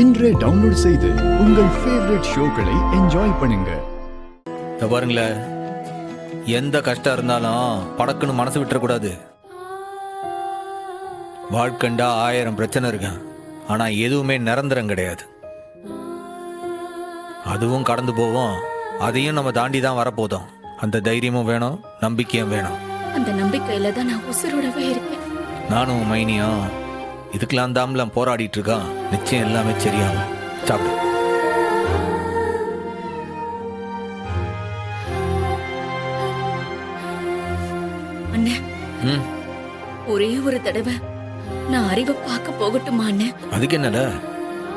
இன்றே டவுன்லோட் செய்து உங்கள் ஃபேவரட் ஷோக்களை என்ஜாய் பண்ணுங்க. பாருங்களேன், எந்த கஷ்டம் இருந்தாலும் படக்குன்னு மனசு விட்டுறக்கூடாது. வாழ்க்கண்டா 1000 பிரச்சனை இருக்கு, ஆனா எதுவுமே நிரந்தரம் கிடையாது. அதுவும் கடந்து போவோம், அதையும் நம்ம தாண்டி தான் வரப்போதும். அந்த தைரியமும் வேணும், நம்பிக்கையும் வேணும். அந்த நம்பிக்கையில தான் நான் உசுரோடவே இருக்கேன். நானும் மைனியும் இதுக்கெல்லாம் தாம்லாம் போராடிட்டு இருக்கான். நிச்சயம் எல்லாமே சரியாகும். சாப்பிடு. அண்ணே, ஒரே ஒரு தடவை நான் அறிவை பார்க்க போகட்டுமா அண்ணே? அதுக்கு என்னல,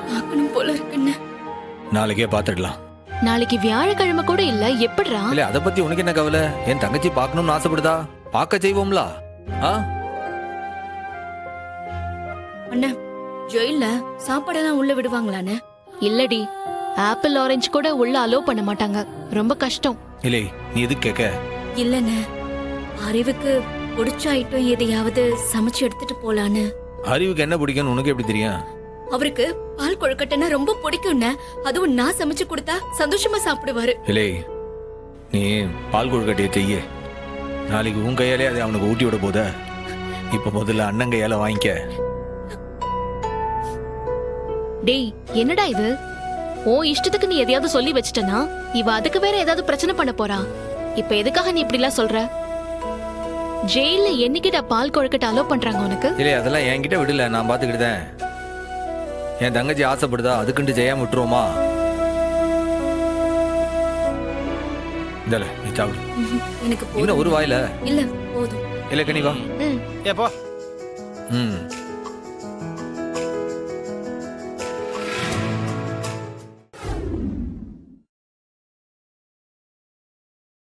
பார்க்கணும் போல இருக்குன்னு. நாளைக்கே பாத்துடலாம். நாளைக்கு வியாழக்கிழமை கூட இல்ல, எப்படிரா? இல்ல, அத பத்தி உனக்கு என்ன கவலை? என் தங்கச்சி பார்க்கணும்னு ஆசைப்படுதா, பார்க்க செய்வோம்ல. அண்ணா, ஜெயில சாப்பாடெல்லாம் உள்ள விடுவாங்களாண்ணே? இல்லடி, ஆப்பிள் ஆரஞ்சு கூட உள்ள அலோ பண்ண மாட்டாங்க. ரொம்ப கஷ்டம். இல்லை, நீ எதுக்கு கேட்க? இல்லண்ணே, அறிவுக்கு பிடிச்ச ஐட்டம் எதையாவது சமைச்சு எடுத்துட்டு போலான்னு. அறிவுக்கு என்ன பிடிக்கும்னு உனக்கு எப்படி தெரியும்? அவருக்கு பால் கொழுக்கட்டைன்னா ரொம்ப பிடிக்கும்ண்ணே. அதுவும் நான் சமைச்சு கொடுத்தா சந்தோஷமா சாப்பிடுவாரு. இல்லை, நீ பால் கொழுக்கட்டையை செய்ய. நாளைக்கு உன் கையாலே அதை அவனுக்கு ஊட்டி விட போத. இப்ப முதல்ல அண்ணன் கையால வாங்கிக்க. டேய், என்னடா இது? ஓ இஷ்டத்துக்கு நீ எதையாவது சொல்லி வச்சிட்டனா இவ அதுக்கு வேற ஏதாவது பிரச்சனை பண்ண போறா. இப்ப எதுக்காக நீ இப்படி எல்லாம் சொல்ற? ஜெயில என்னைக்கிட்ட பால் கொழுக்கட்டை அலோ பண்றாங்க உனக்கு? இல்லை, அதெல்லாம் என்கிட்ட விடல, நான் பாத்துக்கிட்டேன். என் தங்கச்சி ஆசைப்படுதா, அதுக்குன்ட்டு செய்யாம விட்டுருவோமா? இந்தல, நீ சாப்பிடு. எனக்கு இன்னும் ஒரு வாயில இல்ல போதும். இல்ல கனி வா. ஏப்பா ம்